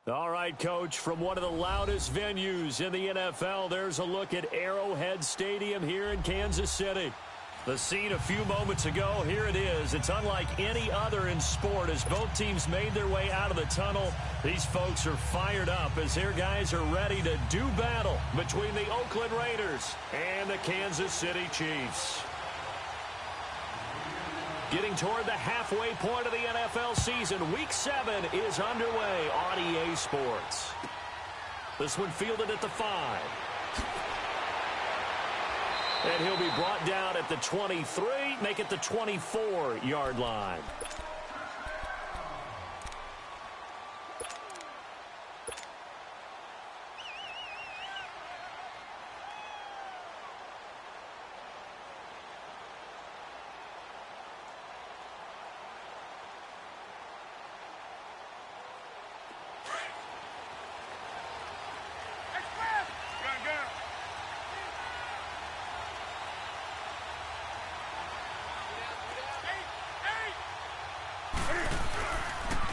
All right, Coach, from one of the loudest venues in the NFL, there's a look at Arrowhead Stadium here in Kansas City. The scene a few moments ago, here it is. It's unlike any other in sport as both teams made their way out of the tunnel. These folks are fired up as their guys are ready to do battle between the Oakland Raiders and the Kansas City Chiefs. Getting toward the halfway point of the NFL season, Week 7 is underway on EA Sports. This one fielded at the 5. And he'll be brought down at the 23, make it the 24-yard line.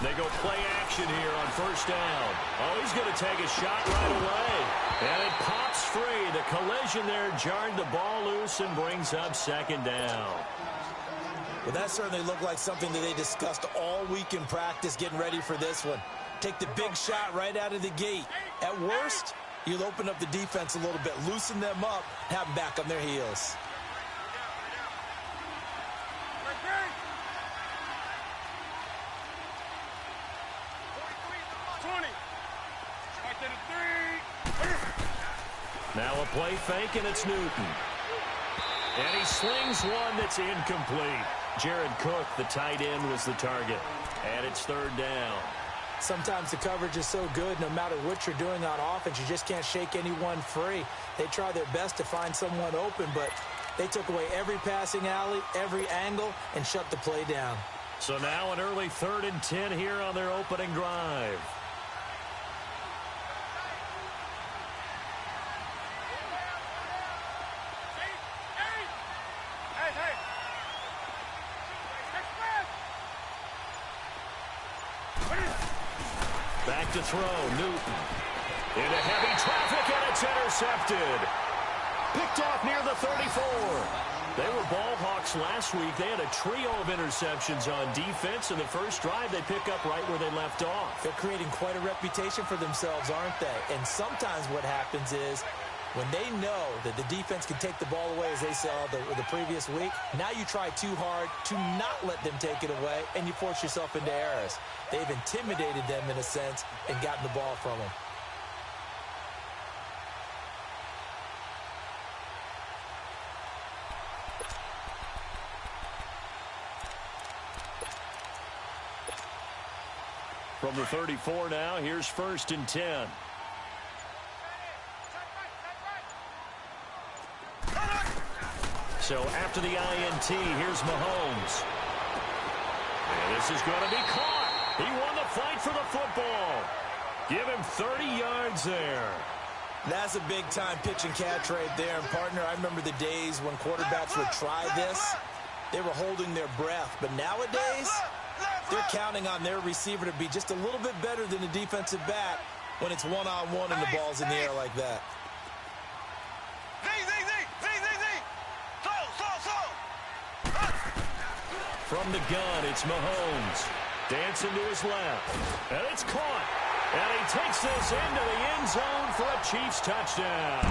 They go play action here on first down. Oh, he's going to take a shot right away. And it pops free. The collision there jarred the ball loose and brings up second down. Well, that certainly looked like something that they discussed all week in practice getting ready for this one. Take the big shot right out of the gate. At worst, you'll open up the defense a little bit, loosen them up, have them back on their heels. Now a play fake, and it's Newton. And he slings one that's incomplete. Jared Cook, the tight end, was the target. And it's third down. Sometimes the coverage is so good, no matter what you're doing on offense, you just can't shake anyone free. They try their best to find someone open, but they took away every passing alley, every angle, and shut the play down. So now an early 3rd and 10 here on their opening drive. Back to throw, Newton. Into heavy traffic, and it's intercepted. Picked off near the 34. They were ball hawks last week. They had a trio of interceptions on defense. In the first drive, they pick up right where they left off. They're creating quite a reputation for themselves, aren't they? And sometimes what happens is when they know that the defense can take the ball away, as they saw the previous week, now you try too hard to not let them take it away, and you force yourself into errors. They've intimidated them in a sense and gotten the ball from them. From the 34 now, here's 1st and 10. So after the INT, here's Mahomes. And this is going to be caught. He won the fight for the football. Give him 30 yards there. That's a big-time pitch and catch right there. And, partner, I remember the days when quarterbacks would try this. They were holding their breath. But nowadays, they're counting on their receiver to be just a little bit better than the defensive back when it's one-on-one and the ball's in the air like that. From the gun, it's Mahomes. Dancing to his left. And it's caught. And he takes this into the end zone for a Chiefs touchdown.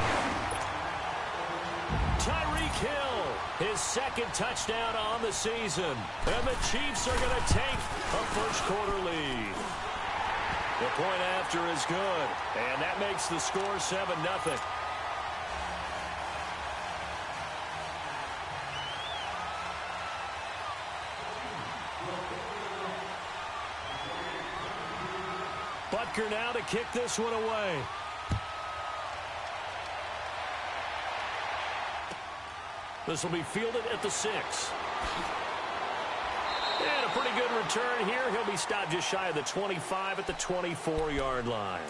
Tyreek Hill, his 2nd touchdown on the season. And the Chiefs are going to take a first-quarter lead. The point after is good. And that makes the score 7-0. Butker now to kick this one away. This will be fielded at the 6. And a pretty good return here. He'll be stopped just shy of the 25 at the 24-yard line.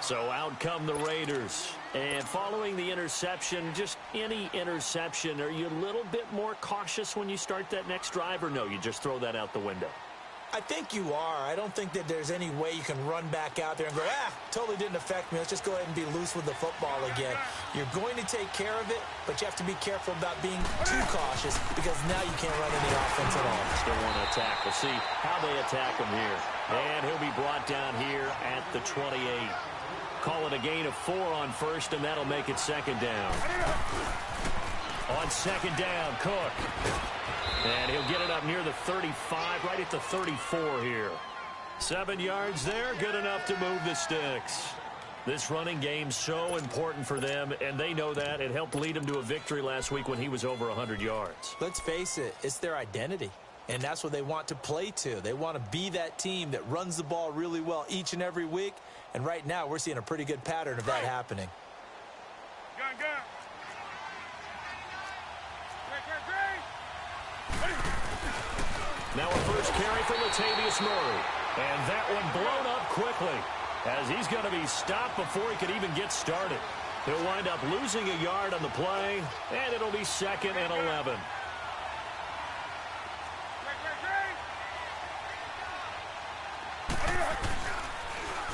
So out come the Raiders. And following the interception, just any interception, are you a little bit more cautious when you start that next drive, or no, you just throw that out the window? I think you are. I don't think that there's any way you can run back out there and go, totally didn't affect me. Let's just go ahead and be loose with the football again. You're going to take care of it, but you have to be careful about being too cautious because now you can't run any offense at all. Still want to attack. We'll see how they attack him here. And he'll be brought down here at the 28. Call it a gain of 4 on first, and that'll make it second down. On second down, Cook. And he'll get it up near the 35, right at the 34 here. 7 yards there, good enough to move the sticks. This running game's so important for them, and they know that. It helped lead them to a victory last week when he was over 100 yards. Let's face it, it's their identity, and that's what they want to play to. They want to be that team that runs the ball really well each and every week, and right now we're seeing a pretty good pattern of that happening. Gun. Now a first carry for Latavius Murray. And that one blown up quickly as he's going to be stopped before he could even get started. He'll wind up losing a yard on the play, and it'll be 2nd and 11.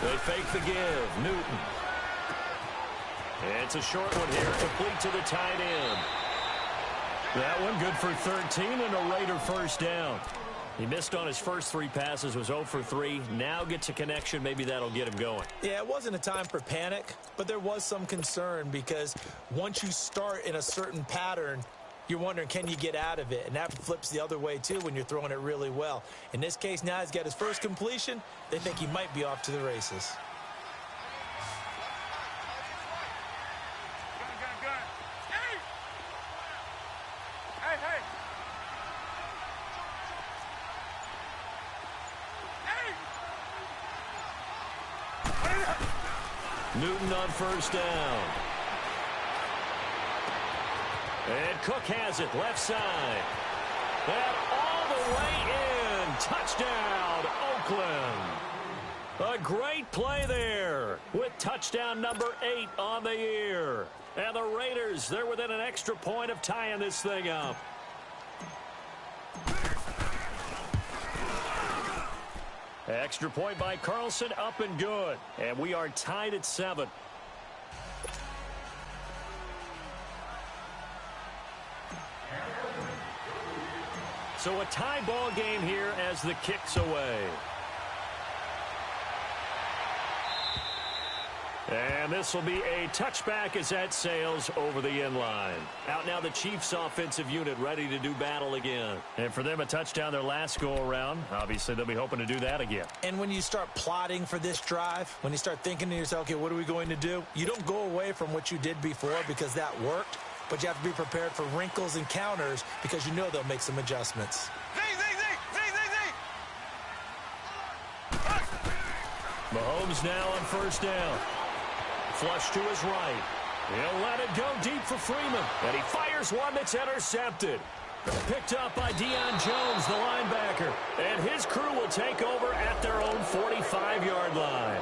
They fake the give. Newton. It's a short one here, complete to the tight end. That one good for 13 and a Raider first down. He missed on his first 3 passes, was 0 for 3. Now gets a connection. Maybe that'll get him going. Yeah, it wasn't a time for panic, but there was some concern because once you start in a certain pattern, you're wondering, can you get out of it? And that flips the other way, too, when you're throwing it really well. In this case, now he's got his first completion. They think he might be off to the races. Newton on first down. And Cook has it, left side. And all the way in. Touchdown, Oakland. A great play there with touchdown number 8 on the year. And the Raiders, they're within an extra point of tying this thing up. Extra point by Carlson, up and good. And we are tied at 7. So a tie ball game here as the kick's away. And this will be a touchback as that sails over the end line. Out now the Chiefs offensive unit ready to do battle again. And for them a touchdown their last go around. Obviously they'll be hoping to do that again. And when you start plotting for this drive, when you start thinking to yourself, okay, what are we going to do? You don't go away from what you did before because that worked. But you have to be prepared for wrinkles and counters because you know they'll make some adjustments. Mahomes now on first down. Flush to his right. He'll let it go deep for Freeman. And he fires one that's intercepted. Picked up by Deion Jones, the linebacker. And his crew will take over at their own 45-yard line.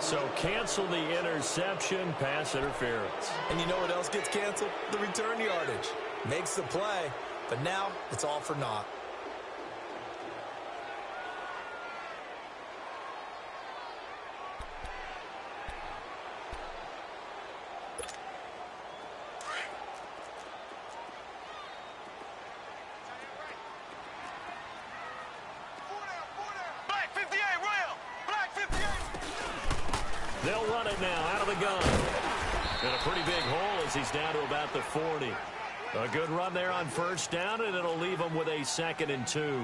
So cancel the interception, pass interference. And you know what else gets canceled? The return yardage. Makes the play, but now it's all for naught. They'll run it now out of the gun. And a pretty big hole as he's down to about the 40. A good run there on first down, and it'll leave him with a 2nd and 2.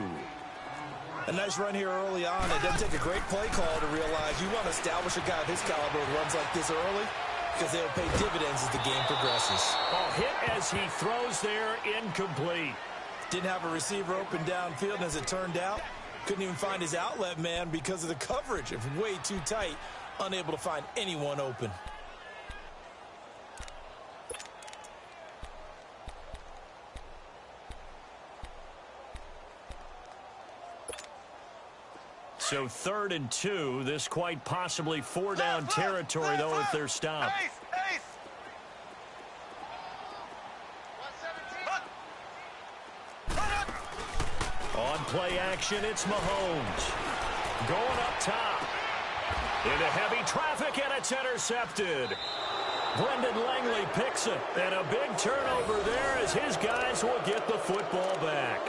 A nice run here early on. It doesn't take a great play call to realize you want to establish a guy of his caliber who runs like this early because they'll pay dividends as the game progresses. Oh, hit as he throws there, incomplete. Didn't have a receiver open downfield, and as it turned out, couldn't even find his outlet man because of the coverage. It's way too tight. Unable to find anyone open. So 3rd and 2. This quite possibly 4-down territory, though, if they're stopped. On play action. It's Mahomes. Going up top. Into heavy traffic, and it's intercepted. Brendan Langley picks it. And a big turnover there as his guys will get the football back.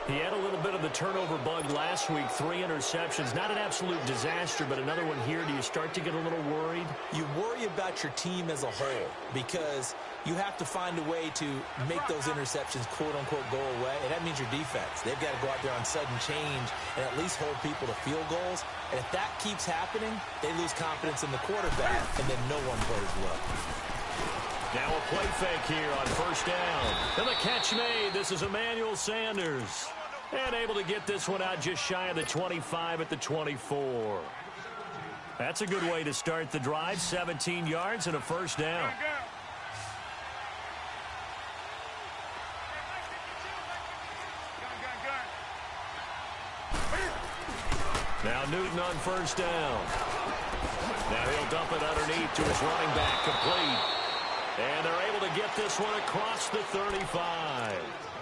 He had a little bit of the turnover bug last week, 3 interceptions. Not an absolute disaster, but another one here. Do you start to get a little worried? You worry about your team as a whole because you have to find a way to make those interceptions, quote-unquote, go away, and that means your defense. They've got to go out there on sudden change and at least hold people to field goals. And if that keeps happening, they lose confidence in the quarterback, and then no one plays well. Now a play fake here on first down. And the catch made. This is Emmanuel Sanders. And able to get this one out just shy of the 25 at the 24. That's a good way to start the drive. 17 yards and a first down. Now Newton on first down. Now he'll dump it underneath to his running back, complete. And they're able to get this one across the 35.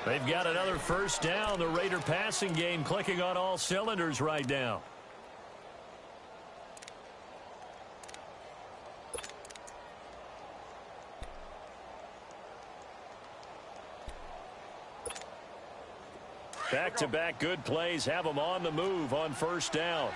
They've got another first down. The Raider passing game clicking on all cylinders right now. Back-to-back good plays have them on the move on first down.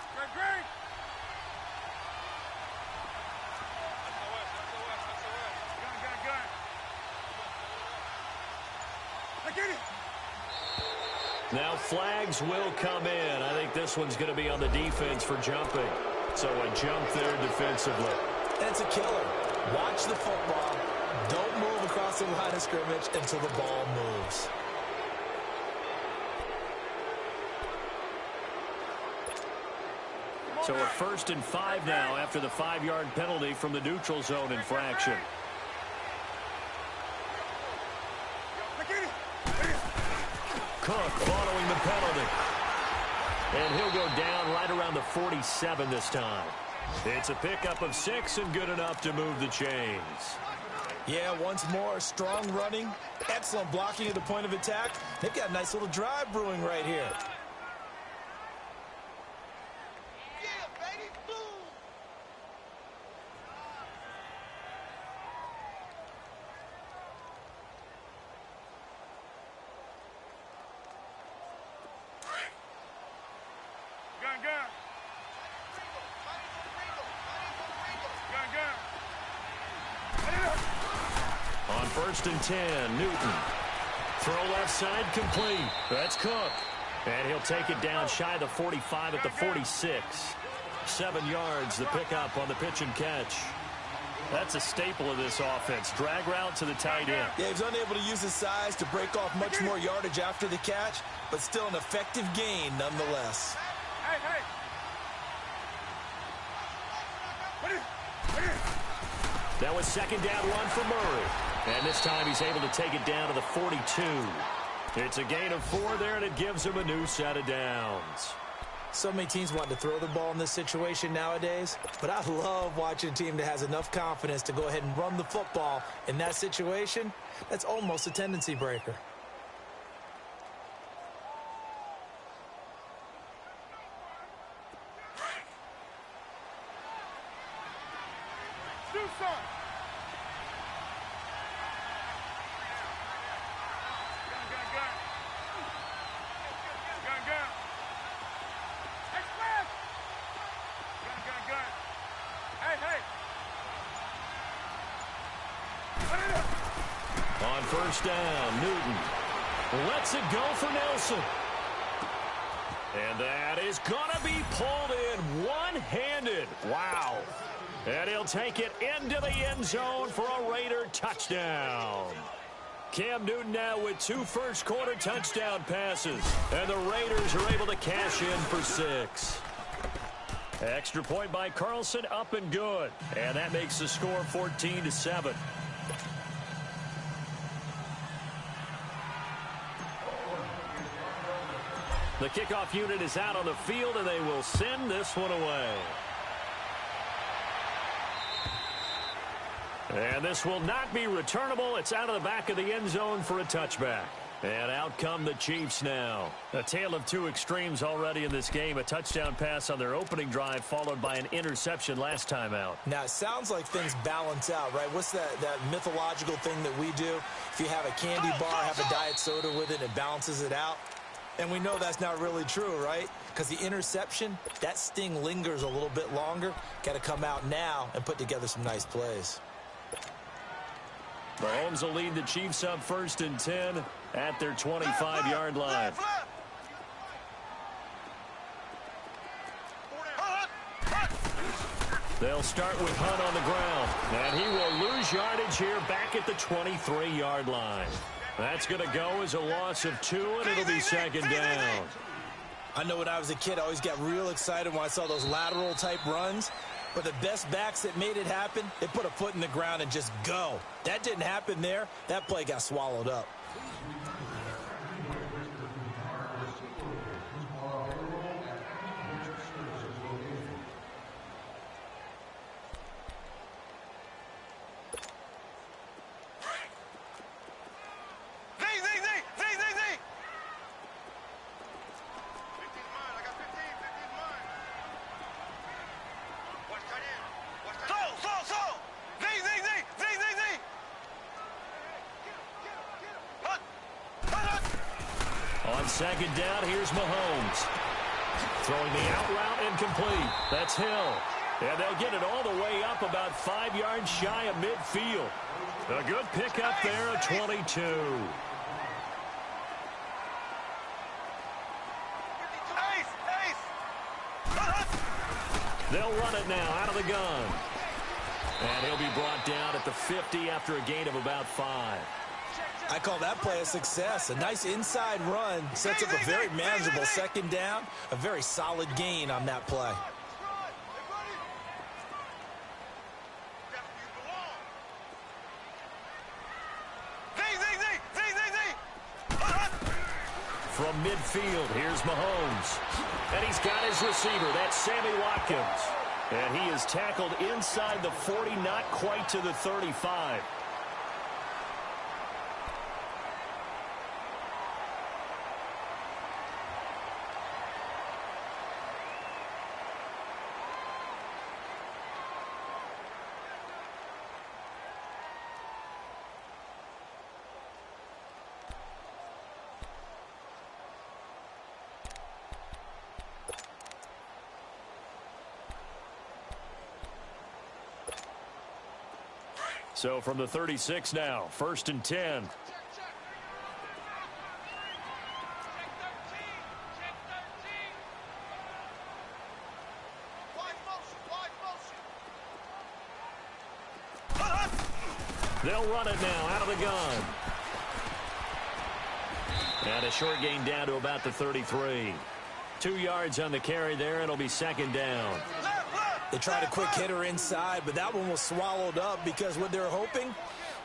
Now flags will come in. I think this one's going to be on the defense for jumping. So a jump there defensively. And it's a killer. Watch the football. Don't move across the line of scrimmage until the ball moves. So a 1st and 5 now after the 5-yard penalty from the neutral zone infraction. Cook following the penalty. And he'll go down right around the 47 this time. It's a pickup of 6 and good enough to move the chains. Yeah, once more, strong running, excellent blocking at the point of attack. They've got a nice little drive brewing right here. On 1st and 10, Newton. Throw left side, complete. That's Cook. And he'll take it down shy of the 45 at the 46. 7 yards, the pickup on the pitch and catch. That's a staple of this offense. Drag route to the tight end. Yeah, he's unable to use his size to break off much more yardage after the catch, but still an effective gain nonetheless. That was 2nd down run for Murray. And this time he's able to take it down to the 42. It's a gain of 4 there, and it gives him a new set of downs. So many teams want to throw the ball in this situation nowadays, but I love watching a team that has enough confidence to go ahead and run the football. In that situation, that's almost a tendency breaker. On first down, Newton lets it go for Nelson. And that is going to be pulled in one-handed. Wow. And he'll take it into the end zone for a Raider touchdown. Cam Newton now with 2 first-quarter touchdown passes. And the Raiders are able to cash in for 6. Extra point by Carlson, up and good. And that makes the score 14-7. The kickoff unit is out on the field, and they will send this one away. And this will not be returnable. It's out of the back of the end zone for a touchback. And out come the Chiefs now. A tale of two extremes already in this game. A touchdown pass on their opening drive followed by an interception last time out. Now, it sounds like things balance out, right? What's that mythological thing that we do? If you have a candy bar, have a diet soda with it, it balances it out. And we know that's not really true, right? Because the interception, that sting lingers a little bit longer. Got to come out now and put together some nice plays. Mahomes will lead the Chiefs up 1st and 10 at their 25-yard line. They'll start with Hunt on the ground, and he will lose yardage here back at the 23-yard line. That's going to go as a loss of 2, and it'll be 2nd down. I know when I was a kid, I always got real excited when I saw those lateral-type runs. But the best backs that made it happen, they put a foot in the ground and just go. That didn't happen there. That play got swallowed up. On 2nd down, here's Mahomes. Throwing the out route incomplete. That's Hill. And they'll get it all the way up about 5 yards shy of midfield. A good pickup there, a 22. They'll run it now out of the gun. And he'll be brought down at the 50 after a gain of about 5. I call that play a success. A nice inside run sets up a very manageable 2nd down. A very solid gain on that play. From midfield, here's Mahomes. And he's got his receiver. That's Sammy Watkins. And he is tackled inside the 40, not quite to the 35. So from the 36 now, 1st and 10. They'll run it now out of the gun. And a short gain down to about the 33. 2 yards on the carry there, and it'll be 2nd down. They tried a quick hitter inside, but that one was swallowed up because what they're hoping,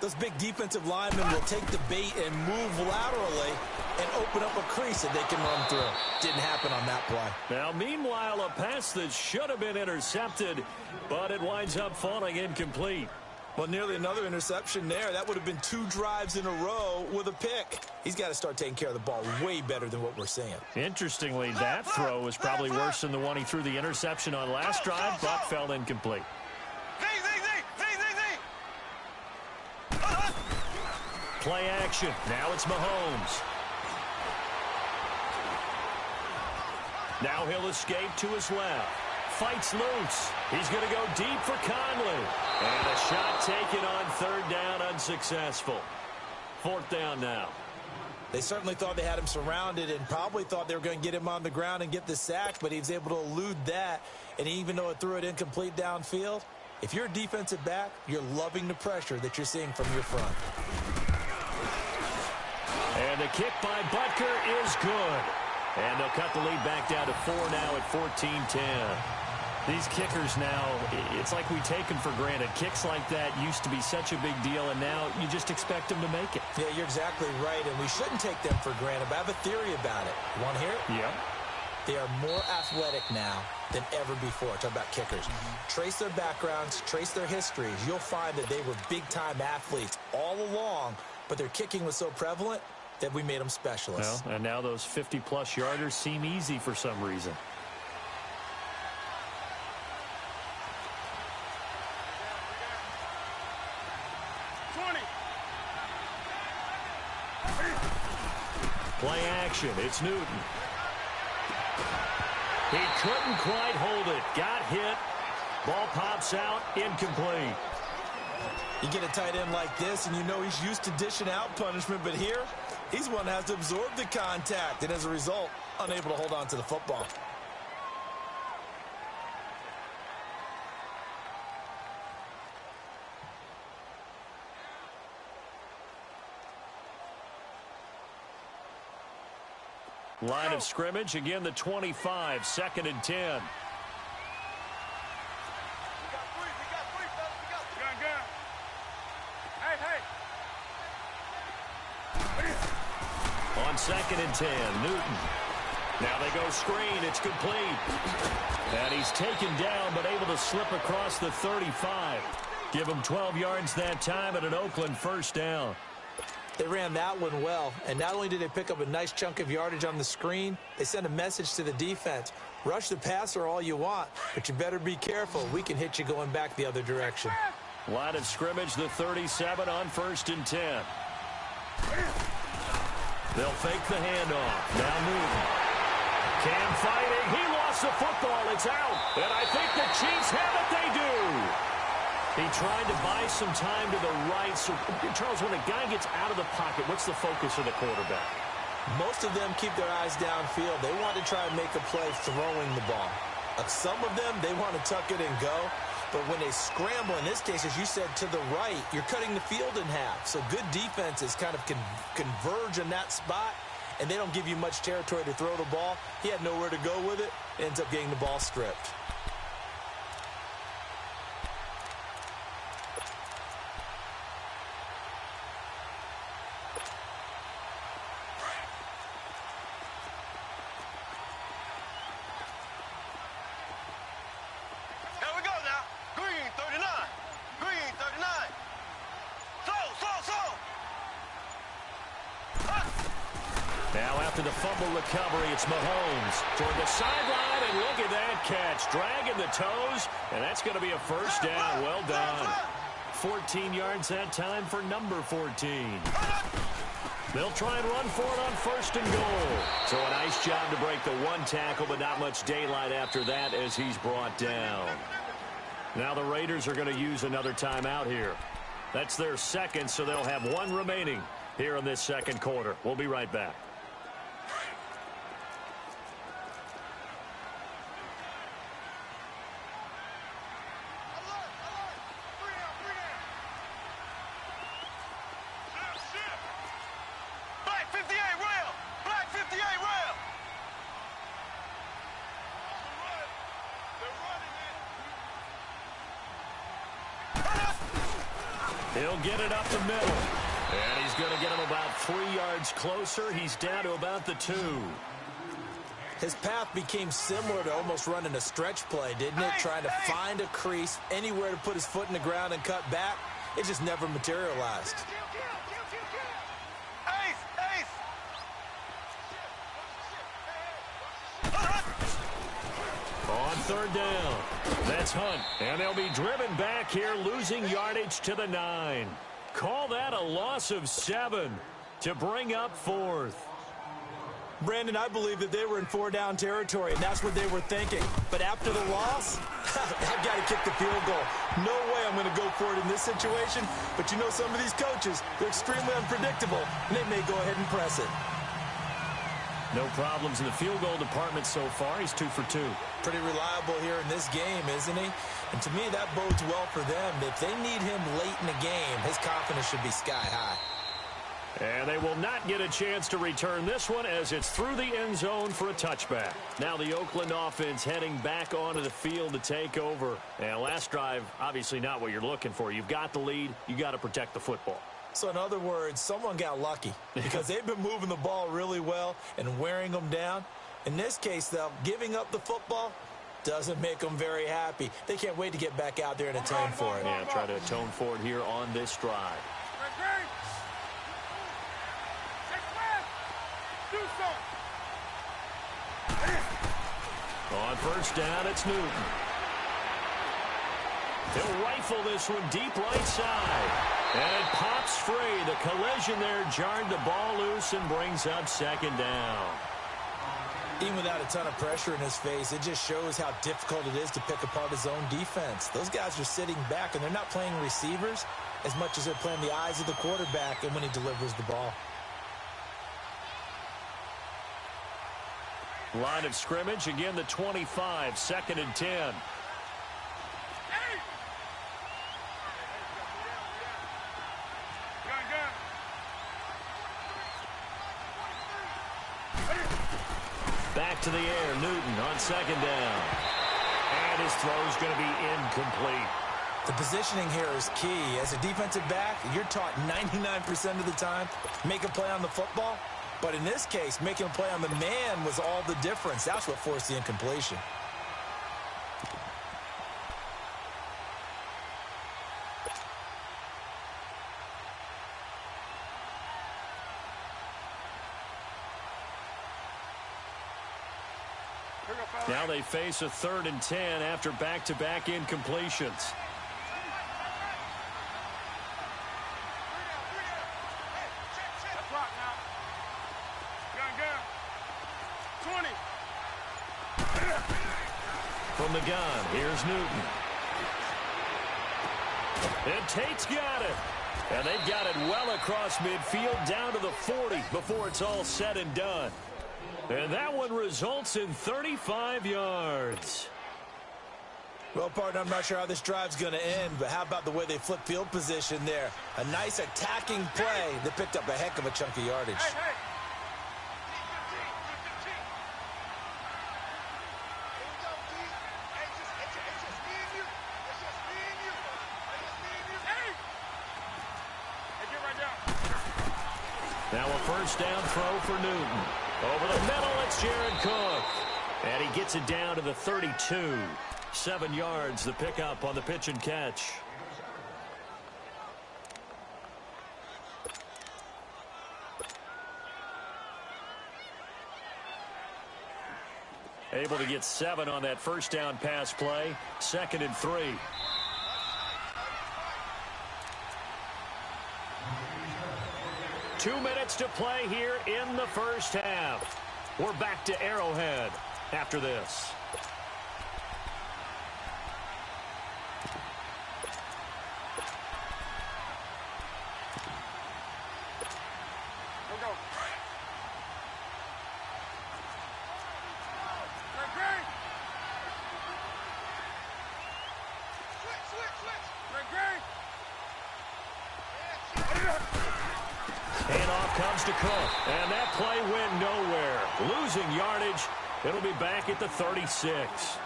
those big defensive linemen will take the bait and move laterally and open up a crease that they can run through. Didn't happen on that play. Now, meanwhile, a pass that should have been intercepted, but it winds up falling incomplete. Well, nearly another interception there. That would have been 2 drives in a row with a pick. He's got to start taking care of the ball way better than what we're seeing. Interestingly, that throw was probably worse than the one he threw the interception on last drive, but fell incomplete. Play action. Now it's Mahomes. Now he'll escape to his left. Fights loose. He's going to go deep for Conley. And a shot taken on 3rd down, unsuccessful. 4th down now. They certainly thought they had him surrounded and probably thought they were going to get him on the ground and get the sack, but he was able to elude that. And even though it threw it incomplete downfield, if you're a defensive back, you're loving the pressure that you're seeing from your front. And the kick by Butker is good. And they'll cut the lead back down to 4 now at 14-10. These kickers now, it's like we take them for granted. Kicks like that used to be such a big deal, and now you just expect them to make it. Yeah, you're exactly right, and we shouldn't take them for granted, but I have a theory about it. You want to hear it? Yeah. They are more athletic now than ever before. Talk about kickers. Trace their backgrounds, trace their histories. You'll find that they were big-time athletes all along, but their kicking was so prevalent, that we made them specialists. Well, and now those 50-plus yarders seem easy for some reason. Play action. It's Newton. He couldn't quite hold it. Got hit. Ball pops out. Incomplete. You get a tight end like this, and you know he's used to dishing out punishment, but here, he's one that has to absorb the contact, and as a result, unable to hold on to the football. Line of scrimmage, again the 25, 2nd and 10. On 2nd and 10, Newton. Now they go screen. It's complete. And he's taken down, but able to slip across the 35. Give him 12 yards that time at an Oakland first down. They ran that one well, and not only did they pick up a nice chunk of yardage on the screen, they sent a message to the defense. Rush the passer all you want, but you better be careful. We can hit you going back the other direction. Line of scrimmage, the 37 on 1st and 10. They'll fake the handoff. Now Newton. Cam fighting. He lost the football. It's out. And I think the Chiefs have it. They do. He tried to buy some time to the right. So, Charles, when a guy gets out of the pocket, what's the focus of the quarterback? Most of them keep their eyes downfield. They want to try and make a play throwing the ball. Some of them, they want to tuck it and go. But when they scramble, in this case, as you said, to the right, you're cutting the field in half. So good defenses kind of converge in that spot, and they don't give you much territory to throw the ball. He had nowhere to go with it. Ends up getting the ball stripped. The fumble recovery, it's Mahomes toward the sideline, and look at that catch. Dragging the toes, and that's going to be a first down. Well done. 14 yards that time for number 14. They'll try and run for it on 1st and goal. So a nice job to break the one tackle, but not much daylight after that as he's brought down. Now the Raiders are going to use another timeout here. That's their second, so they'll have one remaining here in this second quarter. We'll be right back. He'll get it up the middle. And he's going to get him about 3 yards closer. He's down to about the 2. His path became similar to almost running a stretch play, didn't it? Trying to find a crease, anywhere to put his foot in the ground and cut back. It just never materialized. On 3rd down, that's Hunt. And they'll be driven back here, losing yardage to the 9. Call that a loss of 7 to bring up 4th. Brandon, I believe that they were in 4-down territory, and that's what they were thinking. But after the loss, I've got to kick the field goal. No way I'm going to go for it in this situation. But you know some of these coaches, they're extremely unpredictable, and they may go ahead and press it. No problems in the field goal department so far. He's 2 for 2. Pretty reliable here in this game, isn't he? And to me, that bodes well for them. If they need him late in the game, his confidence should be sky high. And they will not get a chance to return this one as it's through the end zone for a touchback. Now the Oakland offense heading back onto the field to take over. And last drive, obviously not what you're looking for. You've got the lead. You got to protect the football. So in other words, someone got lucky because they've been moving the ball really well and wearing them down. In this case, though, giving up the football doesn't make them very happy. They can't wait to get back out there and atone for it. Yeah, try to atone for it here on this drive. Do something. On first down, it's Newton. He'll rifle this one deep right side. And it pops free. The collision there jarred the ball loose and brings up second down. Even without a ton of pressure in his face, it just shows how difficult it is to pick apart his own defense. Those guys are sitting back, and they're not playing receivers as much as they're playing the eyes of the quarterback and when he delivers the ball. Line of scrimmage, again the 25, 2nd and 10. Back to the air, Newton on 2nd down. And his throw's going to be incomplete. The positioning here is key. As a defensive back, you're taught 99% of the time, make a play on the football. But in this case, making a play on the man was all the difference. That's what forced the incompletion. Now they face a 3rd and 10 after back-to-back incompletions. From the gun, here's Newton. And Tate's got it. And they've got it well across midfield down to the 40 before it's all said and done. And that one results in 35 yards. Well, partner, I'm not sure how this drive's going to end, but how about the way they flip field position there? A nice attacking play that picked up a heck of a chunk of yardage. Hey. Now a first down throw for Newton. Over the middle, it's Jared Cook. And he gets it down to the 32. 7 yards, the pickup on the pitch and catch. Able to get 7 on that first down pass play. 2nd and 3. Two minutes to play here in the first half. We're back to Arrowhead after this. Comes to Cook, and that play went nowhere. Losing yardage. It'll be back at the 36.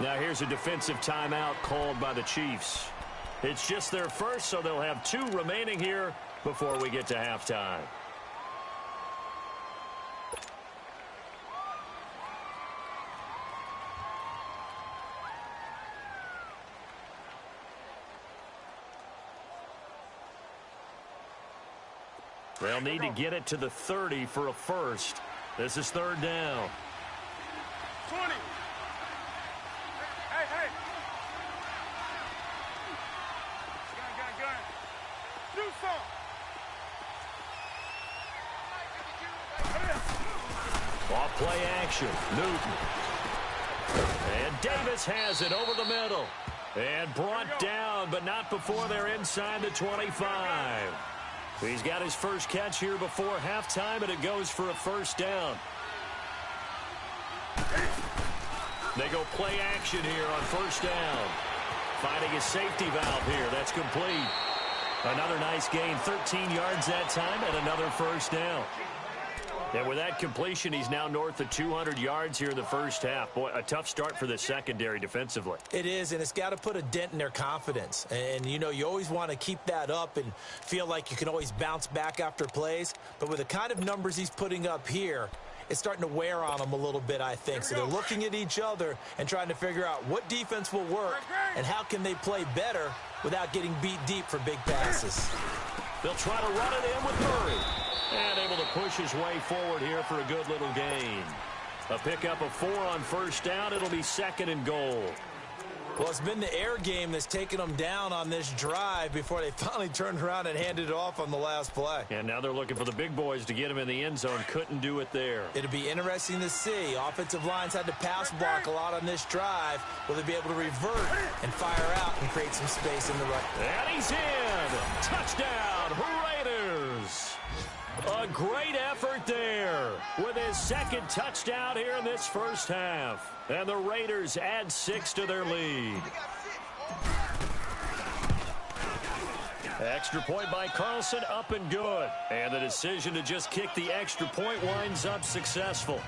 Now here's a defensive timeout called by the Chiefs. It's just their first, so they'll have 2 remaining here before we get to halftime. They'll need to get it to the 30 for a first. This is 3rd down. 20. Hey. Gun. Do something. Off play action. Newton. And Davis has it over the middle. And brought down, but not before they're inside the 25. He's got his first catch here before halftime, and it goes for a first down. They go play action here on first down. Finding a safety valve here. That's complete. Another nice gain, 13 yards that time, and another first down. And with that completion, he's now north of 200 yards here in the first half. Boy, a tough start for the secondary defensively. It is, and it's got to put a dent in their confidence. And, you know, you always want to keep that up and feel like you can always bounce back after plays. But with the kind of numbers he's putting up here, it's starting to wear on them a little bit, I think. So they're looking at each other and trying to figure out what defense will work and how can they play better without getting beat deep for big passes. They'll try to run it in with Murray. And able to push his way forward here for a good little gain. A pickup of 4 on first down. It'll be 2nd and goal. Well, it's been the air game that's taken them down on this drive before they finally turned around and handed it off on the last play. And now they're looking for the big boys to get him in the end zone. Couldn't do it there. It'll be interesting to see. Offensive lines had to pass block a lot on this drive. Will they be able to revert and fire out and create some space in the right? And he's in. Touchdown, Raiders. A great effort there with his 2nd touchdown here in this first half. And the Raiders add 6 to their lead. Extra point by Carlson, up and good. And the decision to just kick the extra point winds up successful.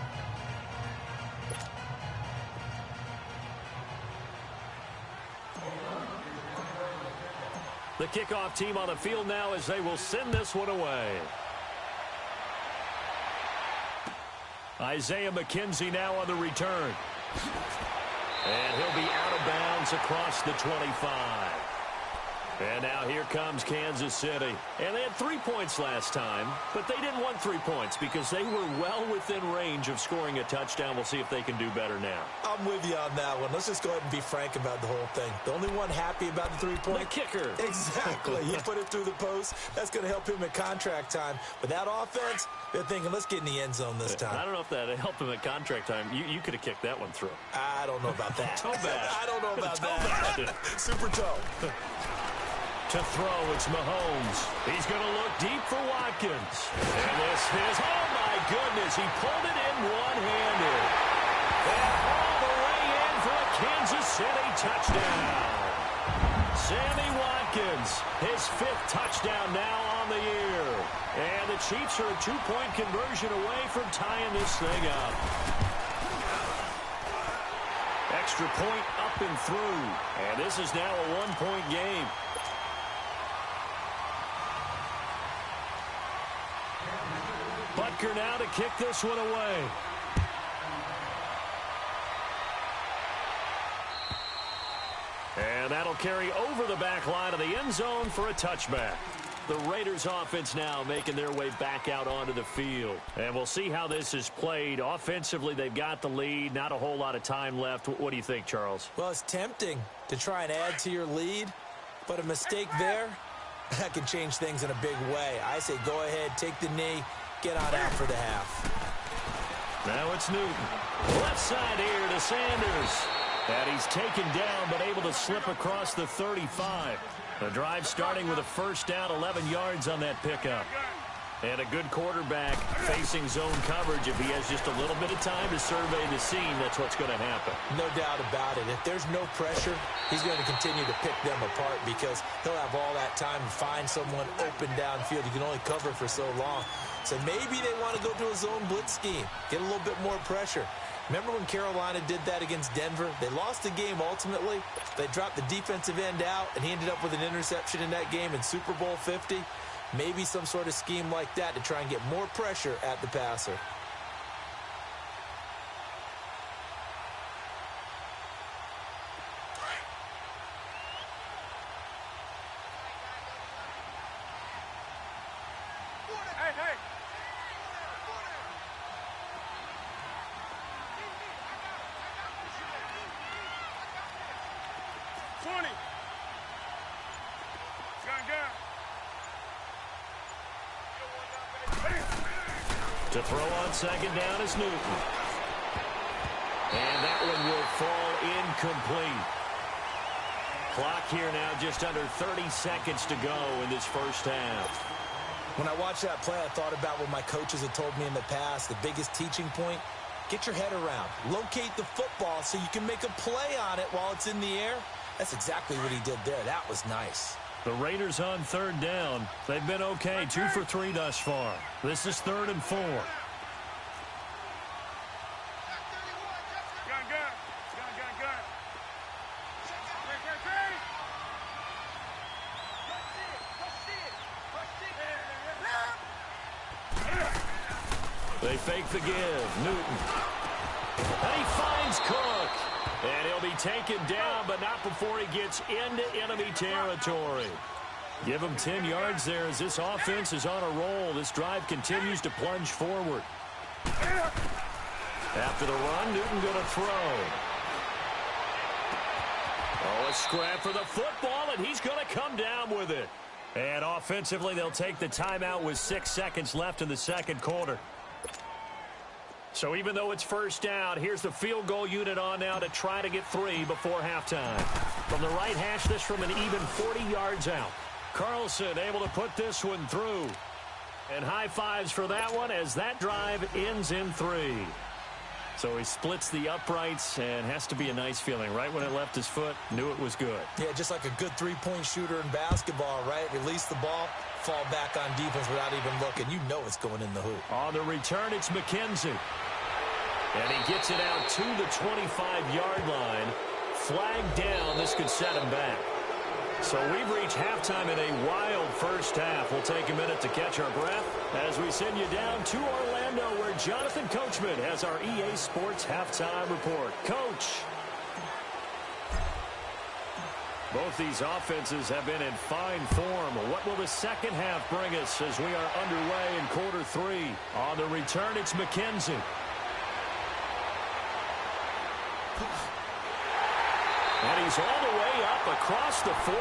The kickoff team on the field now as they will send this one away. Isaiah McKenzie now on the return. And he'll be out of bounds across the 25. And now here comes Kansas City. And they had 3 points last time, but they didn't want 3 points because they were well within range of scoring a touchdown. We'll see if they can do better now. I'm with you on that one. Let's just go ahead and be frank about the whole thing. The only one happy about the 3-point? The kicker. Exactly. He put it through the post. That's going to help him at contract time. But that offense, they're thinking, let's get in the end zone this time. I don't know if that helped him at contract time. You could have kicked that one through. I don't know about that. Toe bad. I don't know about toe that. Bad. Super toe. To throw, it's Mahomes. He's going to look deep for Watkins. And this is, oh my goodness, he pulled it in one-handed. And all the way in for a Kansas City touchdown. Sammy Watkins, his 5th touchdown now on the year. And the Chiefs are a 2-point conversion away from tying this thing up. Extra point up and through. And this is now a 1-point game. Butker now to kick this one away. And that'll carry over the back line of the end zone for a touchback. The Raiders offense now making their way back out onto the field. And we'll see how this is played. Offensively, they've got the lead. Not a whole lot of time left. What do you think, Charles? Well, it's tempting to try and add to your lead, but a mistake there, that can change things in a big way. I say go ahead, take the knee, get on out for the half. Now it's Newton. Left side here to Sanders. And he's taken down but able to slip across the 35. The drive starting with a first down, 11 yards on that pickup. And a good quarterback facing zone coverage. If he has just a little bit of time to survey the scene, that's what's going to happen. No doubt about it. If there's no pressure, he's going to continue to pick them apart because he'll have all that time to find someone open downfield. You can only cover for so long. So maybe they want to go to a zone blitz scheme, get a little bit more pressure. Remember when Carolina did that against Denver? They lost the game ultimately. They dropped the defensive end out, and he ended up with an interception in that game in Super Bowl 50. Maybe some sort of scheme like that to try and get more pressure at the passer. Hey! 20. Gun. To throw on second down is Newton. And that one will fall incomplete. Clock here now just under 30 seconds to go in this first half. When I watched that play, I thought about what my coaches had told me in the past. The biggest teaching point, get your head around. Locate the football so you can make a play on it while it's in the air. That's exactly what he did there. That was nice. The Raiders on third down. They've been okay, 2 for 3 thus far. This is 3rd and 4. Gun. They fake the give. Newton. And he finds Cook. And he'll be taken down, but not before he gets into enemy territory. Give him 10 yards there as this offense is on a roll. This drive continues to plunge forward. After the run, Newton going to throw. Oh, a scrap for the football, and he's going to come down with it. And offensively, they'll take the timeout with 6 seconds left in the second quarter. So even though it's first down, here's the field goal unit on now to try to get 3 before halftime. From the right hash, this from an even 40 yards out. Carlson able to put this one through. And high fives for that one as that drive ends in 3. So he splits the uprights and has to be a nice feeling. Right when it left his foot, knew it was good. Yeah, just like a good three-point shooter in basketball, right? Release the ball, fall back on defense without even looking. You know it's going in the hoop. On the return, it's McKenzie. And he gets it out to the 25-yard line. Flag down. This could set him back. So we've reached halftime in a wild first half. We'll take a minute to catch our breath as we send you down to Orlando, where Jonathan Coachman has our EA Sports halftime report. Coach. Both these offenses have been in fine form. What will the second half bring us as we are underway in quarter 3? On the return, it's McKenzie. And he's all the way up across the 40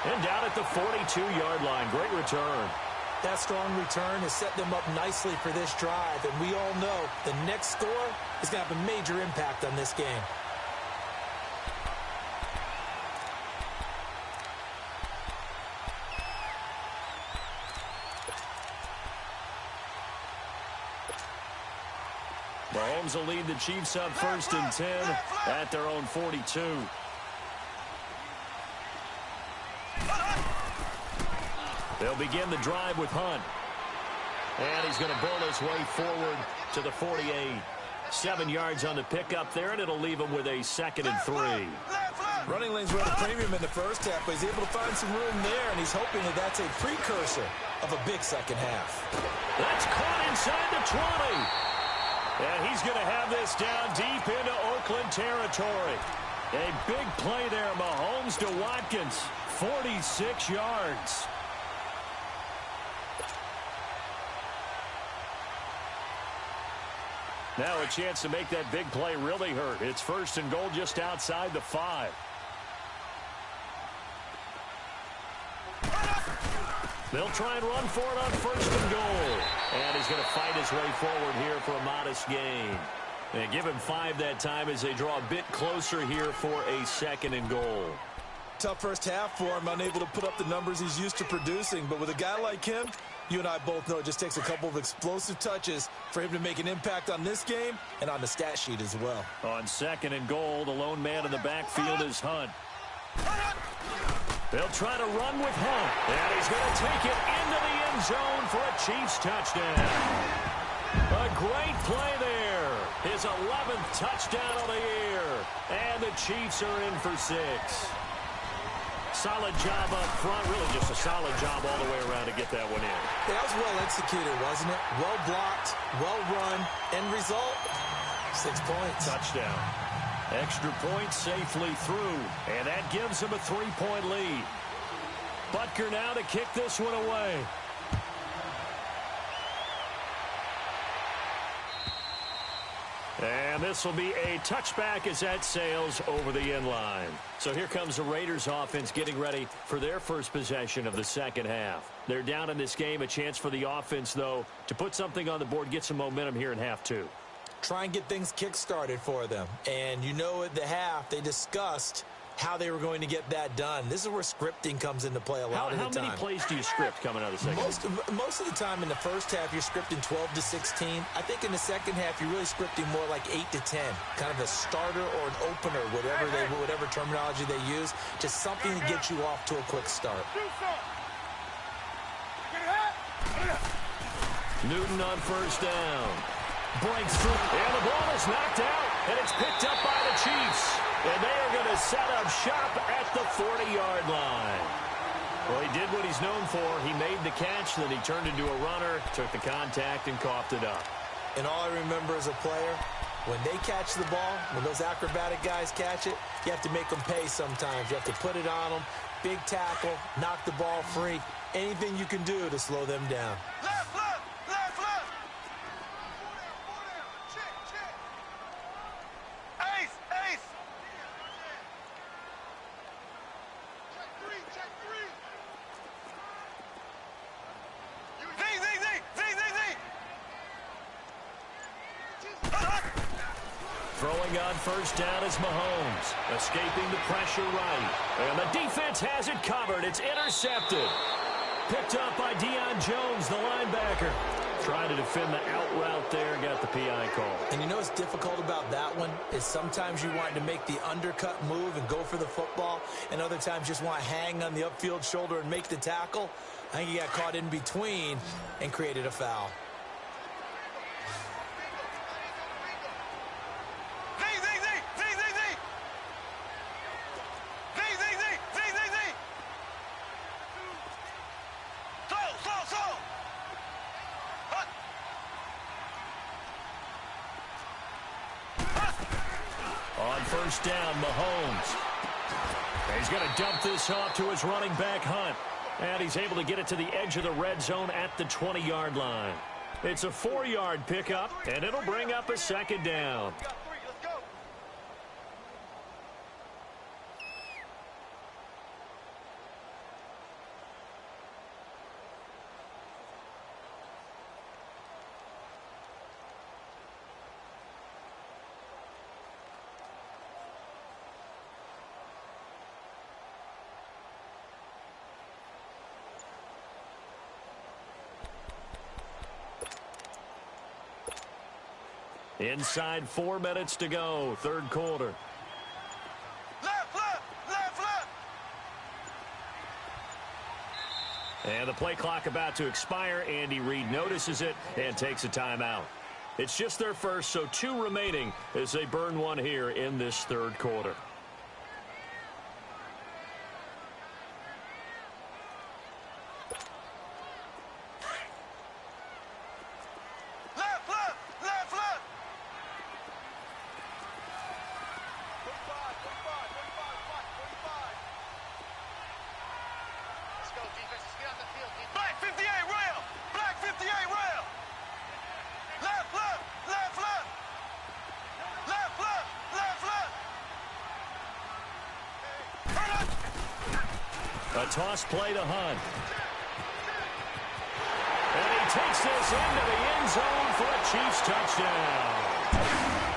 and down at the 42-yard line. Great return. That strong return has set them up nicely for this drive, and we all know the next score is going to have a major impact on this game. Mahomes will lead the Chiefs up 1st and 10 at their own 42. They'll begin the drive with Hunt. And he's going to bull his way forward to the 48. 7 yards on the pickup there, and it'll leave him with a 2nd and 3. Running lanes were at a premium in the first half, but he's able to find some room there, and he's hoping that that's a precursor of a big second half. That's caught inside the 20. And he's going to have this down deep into Oakland territory. A big play there, Mahomes to Watkins. 46 yards. Now a chance to make that big play really hurt. It's 1st and goal just outside the 5. They'll try and run for it on 1st and goal. And he's going to fight his way forward here for a modest gain. And give him 5 that time as they draw a bit closer here for a 2nd and goal. Tough first half for him, unable to put up the numbers he's used to producing. But with a guy like him, you and I both know it just takes a couple of explosive touches for him to make an impact on this game and on the stat sheet as well. On 2nd and goal, the lone man in the backfield is Hunt. They'll try to run with Hunt. And he's going to take it into the end zone for a Chiefs touchdown. A great play there. His 11th touchdown of the year. And the Chiefs are in for 6. Solid job up front. Really just a solid job all the way around to get that one in. That was well executed, wasn't it? Well blocked, well run. End result, 6 points. Touchdown. Extra point safely through. And that gives him a 3-point lead. Butker now to kick this one away. And this will be a touchback as that sails over the end line. So here comes the Raiders offense getting ready for their first possession of the second half. They're down in this game. A chance for the offense, though, to put something on the board, get some momentum here in half 2. Try and get things kick-started for them. And you know at the half, they discussed how they were going to get that done. This is where scripting comes into play a lot of the time. How many plays do you script coming out of the second half? Most of the time in the first half, you're scripting 12 to 16. I think in the second half, you're really scripting more like 8 to 10. Kind of a starter or an opener, whatever terminology they use. Just something to get you off to a quick start. Newton on 1st down. Breaks through. And the ball is knocked out. And it's picked up by the Chiefs. And they are going to set up shop at the 40-yard line. Well, he did what he's known for. He made the catch, then he turned into a runner, took the contact, and coughed it up. And all I remember as a player, When they catch the ball, when those acrobatic guys catch it, you have to make them pay sometimes. You have to put it on them, big tackle, knock the ball free. Anything you can do to slow them down. Left, left, left, left. Ace, ace. Check three, check three. Z, Z, Z, Z, Z, Z. Throwing on first down is Mahomes. Escaping the pressure right. And the defense has it covered. It's intercepted. Picked up by Deion Jones, the linebacker. Trying to defend the out route there. Got the PI call. And you know what's difficult about that one is sometimes you want to make the undercut move and go for the football, and other times just want to hang on the upfield shoulder and make the tackle. I think he got caught in between and created a foul. On first down, Mahomes. He's going to dump this off to his running back, Hunt. And he's able to get it to the edge of the red zone at the 20-yard line. It's a 4-yard pickup, and it'll bring up a second down. Inside 4 minutes to go, third quarter. Left, left, left, left. And the play clock about to expire. Andy Reid notices it and takes a timeout. It's just their first, so 2 remaining as they burn one here in this third quarter. A toss play to Hunt. And he takes this into the end zone for a Chiefs touchdown.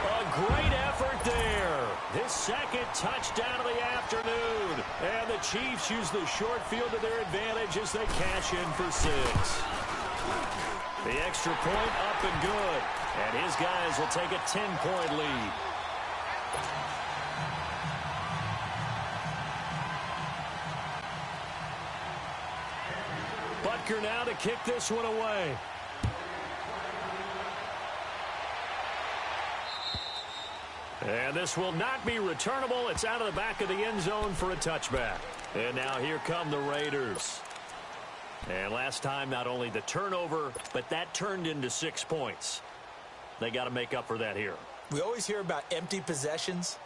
A great effort there. His second touchdown of the afternoon. And the Chiefs use the short field to their advantage as they cash in for 6. The extra point up and good. And his guys will take a 10-point lead. Butker now to kick this one away. And this will not be returnable. It's out of the back of the end zone for a touchback. And now here come the Raiders. And last time, not only the turnover, but that turned into 6 points. They got to make up for that here. We always hear about empty possessions,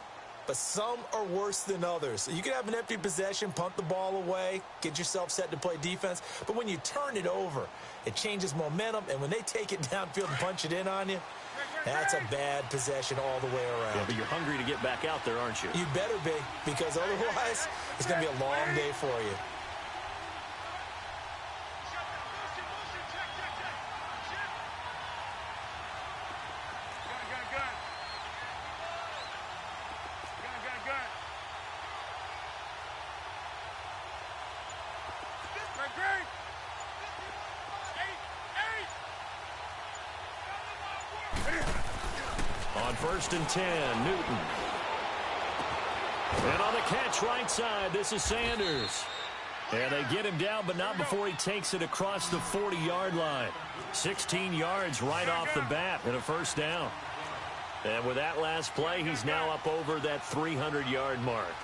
but some are worse than others. You can have an empty possession, punt the ball away, get yourself set to play defense. But when you turn it over, it changes momentum. And when they take it downfield and punch it in on you, that's a bad possession all the way around. Yeah, but you're hungry to get back out there, aren't you? You better be, because otherwise it's going to be a long day for you. On first and 10, Newton. And on the catch right side, this is Sanders. And they get him down, but not before he takes it across the 40-yard line. 16 yards right off the bat and a first down. And with that last play, he's now up over that 300-yard mark.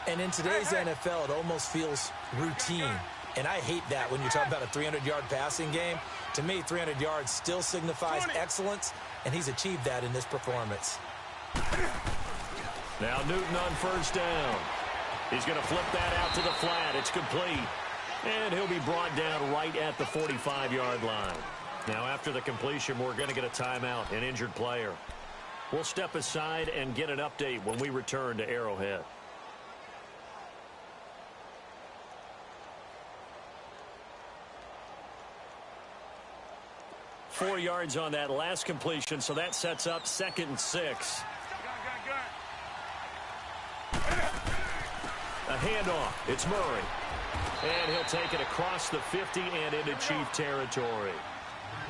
And in today's NFL, it almost feels routine. And I hate that when you're talking about a 300-yard passing game. To me, 300 yards still signifies excellence, and he's achieved that in this performance. Now Newton on first down. He's going to flip that out to the flat. It's complete. And he'll be brought down right at the 45-yard line. Now after the completion, we're going to get a timeout, an injured player. We'll step aside and get an update when we return to Arrowhead. Four yards on that last completion, so that sets up 2nd and 6. A handoff. It's Murray. And he'll take it across the 50 and into Chief territory.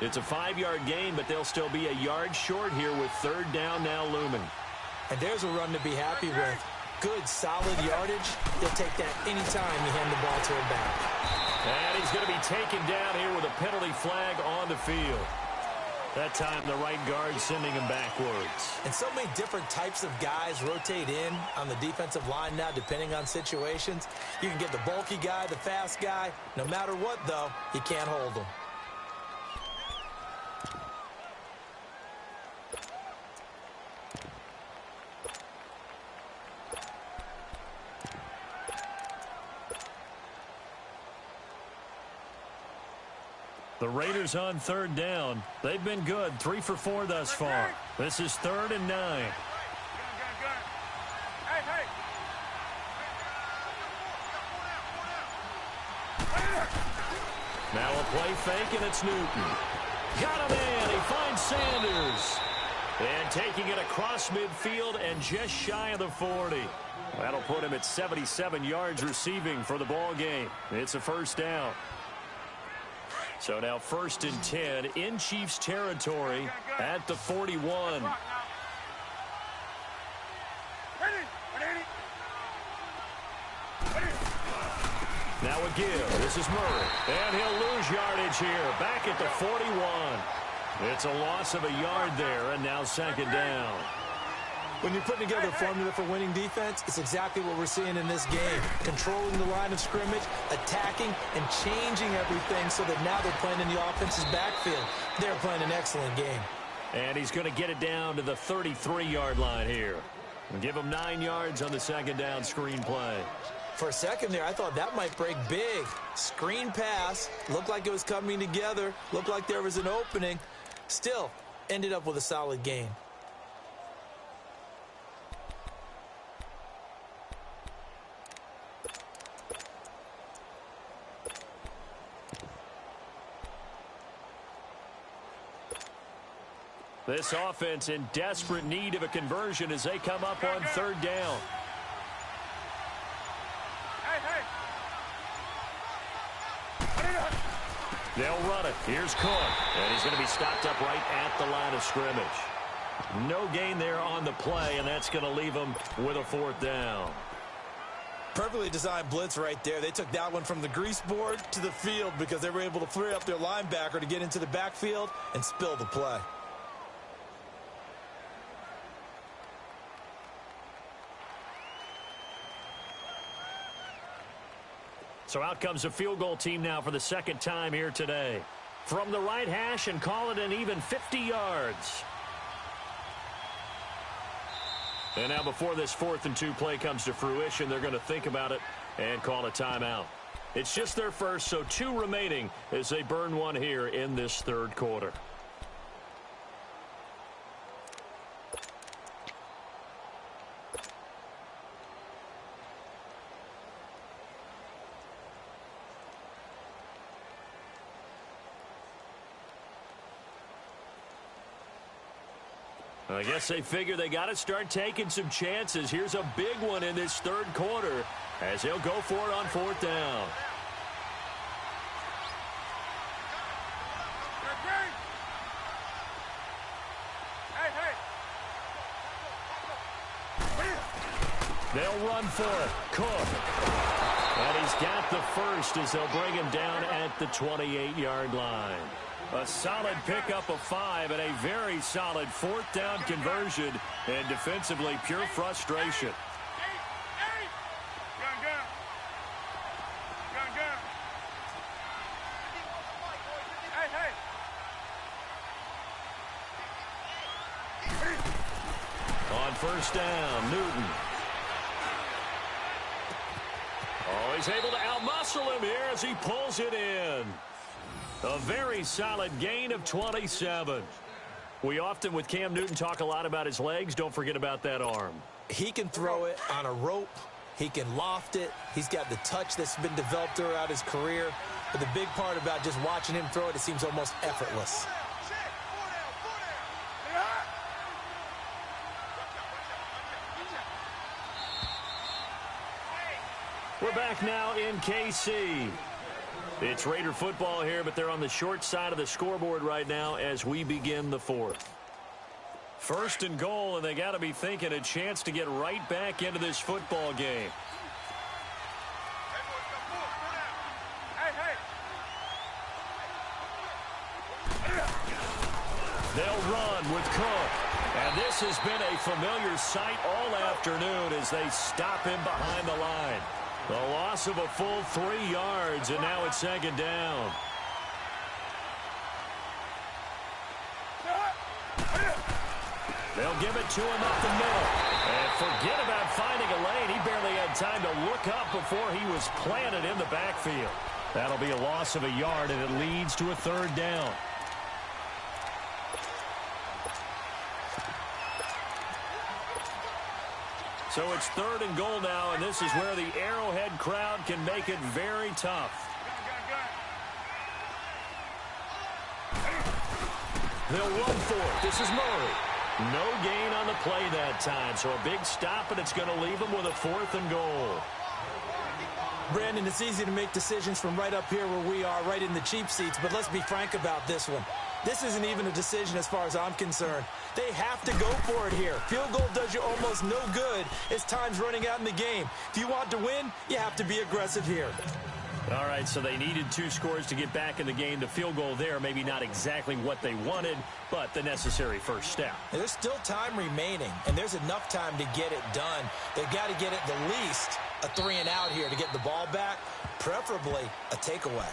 It's a 5-yard gain, but they'll still be a yard short here with 3rd down now looming. And there's a run to be happy with. Good, solid yardage. He'll take that anytime you hand the ball to him back. And he's going to be taken down here with a penalty flag on the field. That time, the right guard sending him backwards. And so many different types of guys rotate in on the defensive line now, depending on situations. You can get the bulky guy, the fast guy. No matter what, though, you can't hold them. The Raiders on 3rd down. They've been good, 3 for 4 thus far. This is 3rd and 9. Now a play fake, and it's Newton. Got him in. He finds Sanders. And taking it across midfield and just shy of the 40. That'll put him at 77 yards receiving for the ball game. It's a 1st down. So now 1st and 10 in Chiefs territory at the 41. Now a give. This is Murray. And he'll lose yardage here. Back at the 41. It's a loss of a yard there, and now 2nd down. When you're putting together a formula for winning defense, it's exactly what we're seeing in this game. Controlling the line of scrimmage, attacking, and changing everything so that now they're playing in the offense's backfield. They're playing an excellent game. And he's going to get it down to the 33-yard line here. And give him 9 yards on the 2nd down screen play. For a second there, I thought that might break big. Screen pass. Looked like it was coming together. Looked like there was an opening. Still, ended up with a solid gain. This offense in desperate need of a conversion as they come up on 3rd down. They'll run it. Here's Cook. And he's going to be stopped up right at the line of scrimmage. No gain there on the play, and that's going to leave them with a 4th down. Perfectly designed blitz right there. They took that one from the grease board to the field because they were able to free up their linebacker to get into the backfield and spill the play. So out comes a field goal team now for the 2nd time here today. From the right hash and call it an even 50 yards. And now before this 4th and 2 play comes to fruition, they're going to think about it and call a timeout. It's just their first, so 2 remaining as they burn one here in this 3rd quarter. I guess they figure they got to start taking some chances. Here's a big one in this 3rd quarter as they'll go for it on 4th down. They'll run for it. Cook. And he's got the first as they'll bring him down at the 28-yard line. A solid pickup of 5 and a very solid 4th down conversion, and defensively pure frustration. on first down. Newton. Oh, he's able to outmuscle him here as he pulls it in. A very solid gain of 27. We often, with Cam Newton, talk a lot about his legs. Don't forget about that arm. He can throw it on a rope. He can loft it. He's got the touch that's been developed throughout his career. But the big part about just watching him throw it, it seems almost effortless. We're back now in KC. It's Raider football here, but they're on the short side of the scoreboard right now as we begin the fourth. First and goal, and they got to be thinking a chance to get right back into this football game. They'll run with Cook. And this has been a familiar sight all afternoon as they stop him behind the line. The loss of a full 3 yards, and now it's second down. They'll give it to him up the middle. And forget about finding a lane. He barely had time to look up before he was planted in the backfield. That'll be a loss of a yard, and it leads to a third down. So it's third and goal now, and this is where the Arrowhead crowd can make it very tough. They'll run for it. This is Murray. No gain on the play that time, so a big stop, and it's going to leave them with a fourth and goal. Brandon, it's easy to make decisions from right up here where we are, right in the cheap seats, but let's be frank about this one. This isn't even a decision as far as I'm concerned. They have to go for it here. Field goal does you almost no good as time's running out in the game. If you want to win, you have to be aggressive here. All right, so they needed 2 scores to get back in the game. The field goal there, maybe not exactly what they wanted, but the necessary first step. There's still time remaining, and there's enough time to get it done. They've got to get it the least a 3 and out here to get the ball back, preferably a takeaway.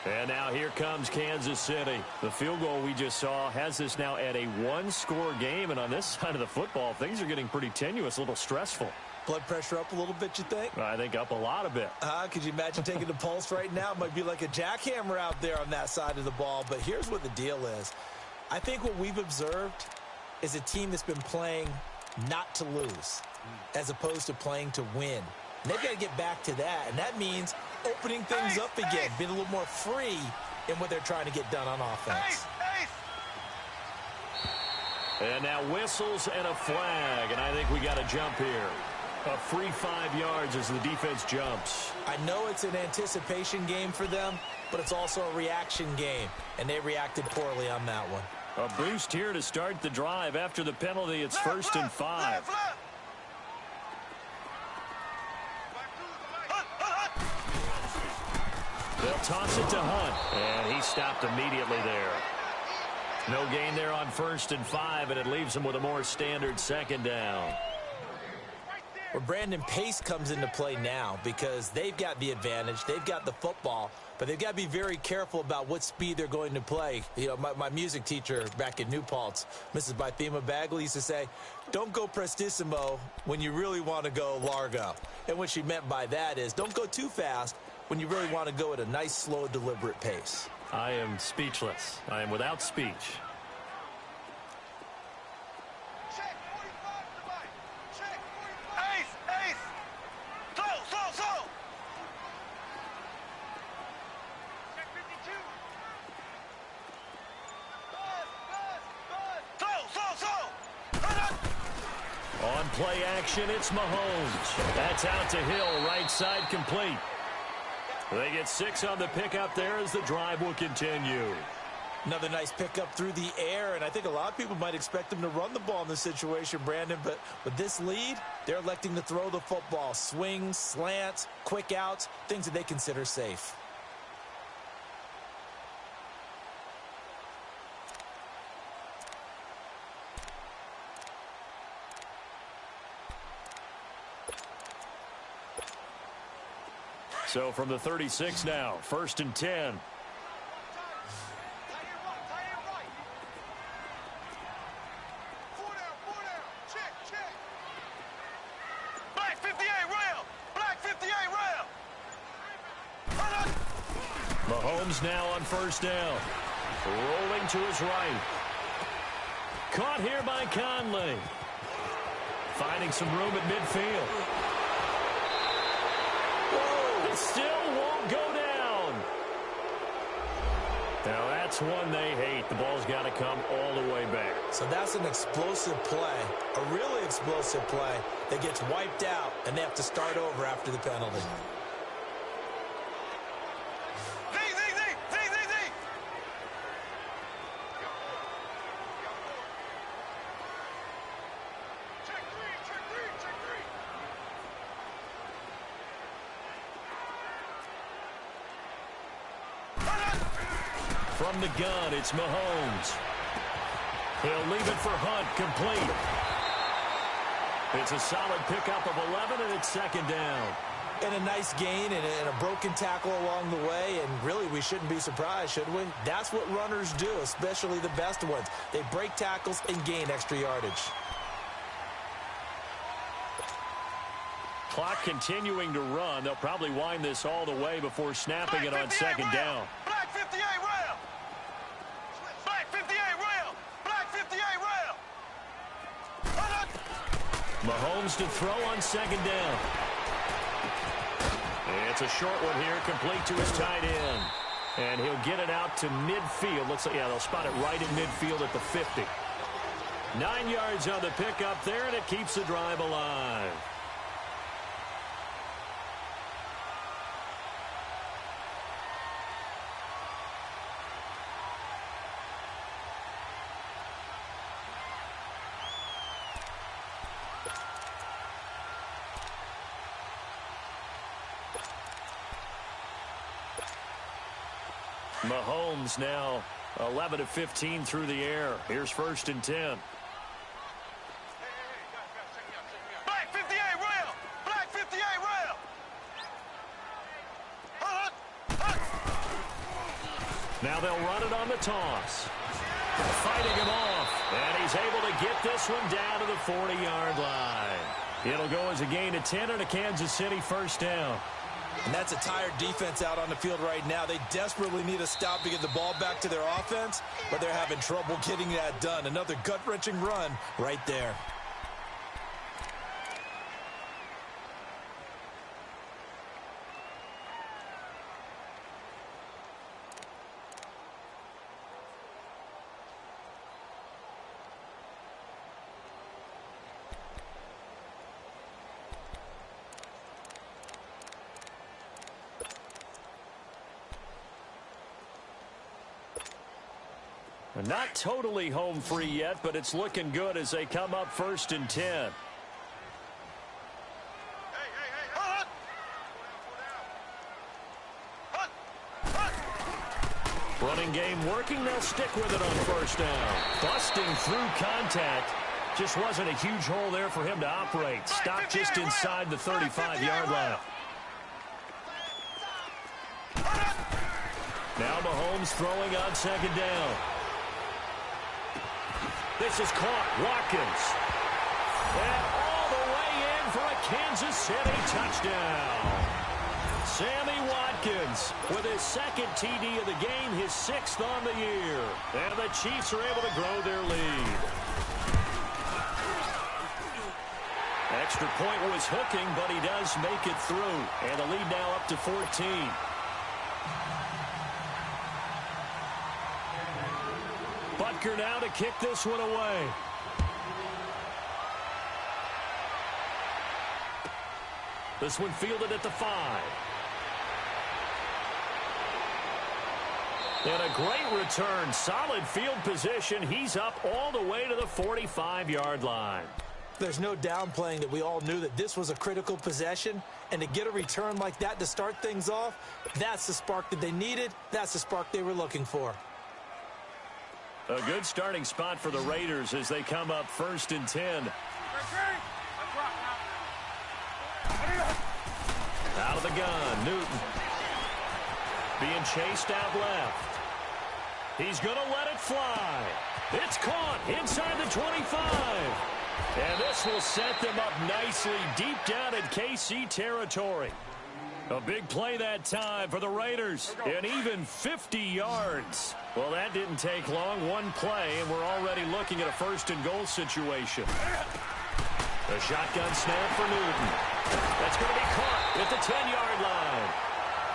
And now here comes Kansas City. The field goal we just saw has this now at a 1-score game, and on this side of the football, things are getting pretty tenuous, a little stressful. Blood pressure up a little bit, you think? I think up a lot a bit. Could you imagine taking the pulse right now? It might be like a jackhammer out there on that side of the ball. But here's what the deal is. I think what we've observed is a team that's been playing not to lose as opposed to playing to win. And they've got to get back to that. And that means opening things up again, being a little more free in what they're trying to get done on offense. And now whistles and a flag. And I think we got a jump here. A free 5 yards as the defense jumps. I know it's an anticipation game for them, but it's also a reaction game, and they reacted poorly on that one. A boost here to start the drive. After the penalty, it's first and 5. They'll toss it to Hunt, and he stopped immediately there. No gain there on first and 5, and it leaves them with a more standard second down. Well, Brandon, pace comes into play now because they've got the advantage. They've got the football, but they've got to be very careful about what speed they're going to play. You know, my music teacher back in New Paltz, Mrs. Bythema Bagley, used to say, don't go prestissimo when you really want to go largo. And what she meant by that is don't go too fast when you really want to go at a nice, slow, deliberate pace. I am speechless. I am without speech. Play action, it's Mahomes. That's out to Hill, right side complete. They get 6 on the pickup there as the drive will continue. Another nice pickup through the air, and I think a lot of people might expect them to run the ball in this situation, Brandon, but with this lead, they're electing to throw the football. Swings, slants, quick outs, things that they consider safe. So from the 36 now, first and 10. Mahomes now on first down. Rolling to his right. Caught here by Conley. Finding some room at midfield. Whoa! It still won't go down. Now that's one they hate. The ball's got to come all the way back. So that's an explosive play, a really explosive play that gets wiped out, and they have to start over after the penalty. From the gun, it's Mahomes. He'll leave it for Hunt, complete. It's a solid pickup of 11, and it's second down. And a nice gain and a broken tackle along the way, and really we shouldn't be surprised, should we? That's what runners do, especially the best ones. They break tackles and gain extra yardage. Clock continuing to run. They'll probably wind this all the way before snapping it on second down. Black 58 rail. Black 58 rail. Black 58 rail. Mahomes to throw on second down. It's a short one here, complete to his tight end. And he'll get it out to midfield. Looks like, yeah, they'll spot it right in midfield at the 50. 9 yards on the pickup there, and it keeps the drive alive. Mahomes now 11 of 15 through the air. Here's first and 10. Black 58 rail. Black 58 rail. Now they'll run it on the toss. Fighting him off. And he's able to get this one down to the 40-yard line. It'll go as a gain of 10 and a Kansas City first down. And that's a tired defense out on the field right now. They desperately need a stop to get the ball back to their offense, but they're having trouble getting that done. Another gut-wrenching run right there. Not totally home free yet, but it's looking good as they come up first and 10. Running game working. They'll stick with it on first down. Busting through contact. Just wasn't a huge hole there for him to operate. Stopped just inside the 35-yard line. Now Mahomes throwing on second down. This is caught. Watkins. And all the way in for a Kansas City touchdown. Sammy Watkins with his second TD of the game, his 6th on the year. And the Chiefs are able to grow their lead. Extra point was hooking, but he does make it through. And the lead now up to 14. Butker now to kick this one away. This one fielded at the 5. And a great return. Solid field position. He's up all the way to the 45-yard line. There's no downplaying that we all knew that this was a critical possession. And to get a return like that to start things off, that's the spark that they needed. That's the spark they were looking for. A good starting spot for the Raiders as they come up first and 10. Out of the gun, Newton. Being chased out left. He's going to let it fly. It's caught inside the 25. And this will set them up nicely deep down in KC territory. A big play that time for the Raiders. An even 50 yards. Well, that didn't take long. One play, and we're already looking at a first-and-goal situation. A shotgun snap for Newton. That's going to be caught at the 10-yard line.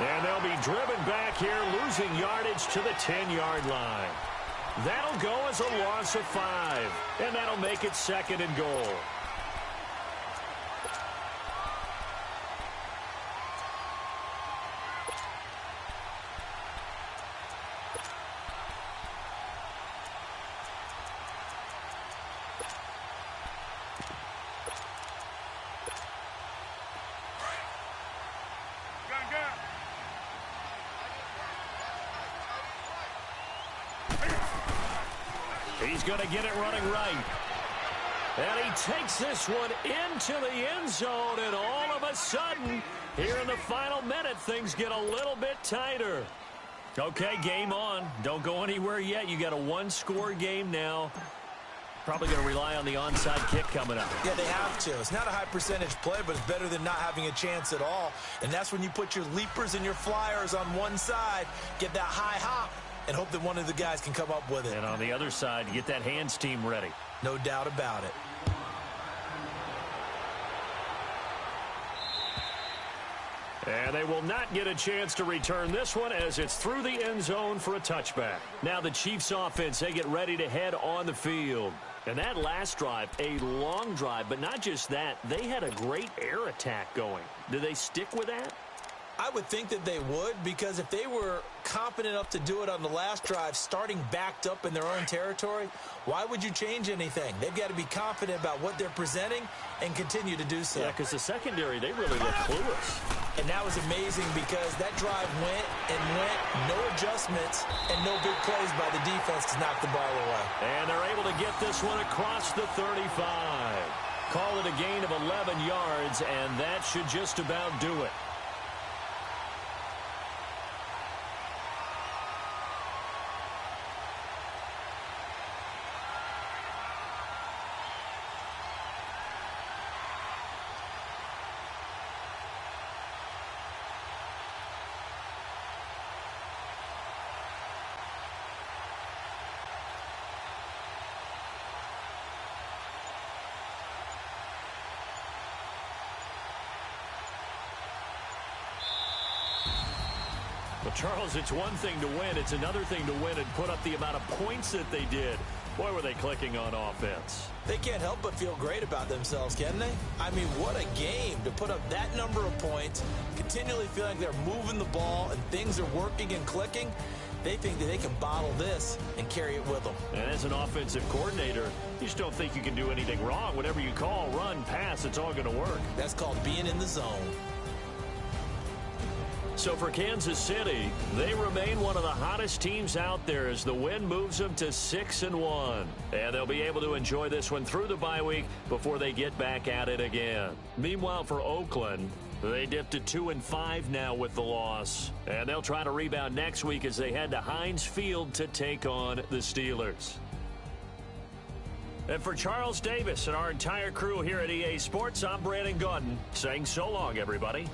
And they'll be driven back here, losing yardage to the 10-yard line. That'll go as a loss of 5, and that'll make it second and goal. He's going to get it running right. And he takes this one into the end zone, and all of a sudden, here in the final minute, things get a little bit tighter. Okay, game on. Don't go anywhere yet. You got a one-score game now. Probably going to rely on the onside kick coming up. Yeah, they have to. It's not a high-percentage play, but it's better than not having a chance at all. And that's when you put your leapers and your flyers on one side, get that high hop, and hope that one of the guys can come up with it. And on the other side, get that hands team ready. No doubt about it. And they will not get a chance to return this one as it's through the end zone for a touchback. Now the Chiefs offense, they get ready to head on the field. And that last drive, a long drive, but not just that, they had a great air attack going. Do they stick with that? I would think that they would, because if they were confident enough to do it on the last drive, starting backed up in their own territory, why would you change anything? They've got to be confident about what they're presenting and continue to do so. Yeah, because the secondary, they really look clueless. And that was amazing because that drive went and went, no adjustments, and no big plays by the defense to knock the ball away. And they're able to get this one across the 35. Call it a gain of 11 yards, and that should just about do it. Well, Charles, it's one thing to win. It's another thing to win and put up the amount of points that they did. Boy, were they clicking on offense. They can't help but feel great about themselves, can they? I mean, what a game to put up that number of points, continually feeling they're moving the ball and things are working and clicking. They think that they can bottle this and carry it with them. And as an offensive coordinator, you just don't think you can do anything wrong. Whatever you call, run, pass, it's all going to work. That's called being in the zone. So for Kansas City, they remain one of the hottest teams out there as the win moves them to 6-1. And they'll be able to enjoy this one through the bye week before they get back at it again. Meanwhile, for Oakland, they dipped to 2-5 now with the loss. And they'll try to rebound next week as they head to Heinz Field to take on the Steelers. And for Charles Davis and our entire crew here at EA Sports, I'm Brandon Gaudin saying so long, everybody.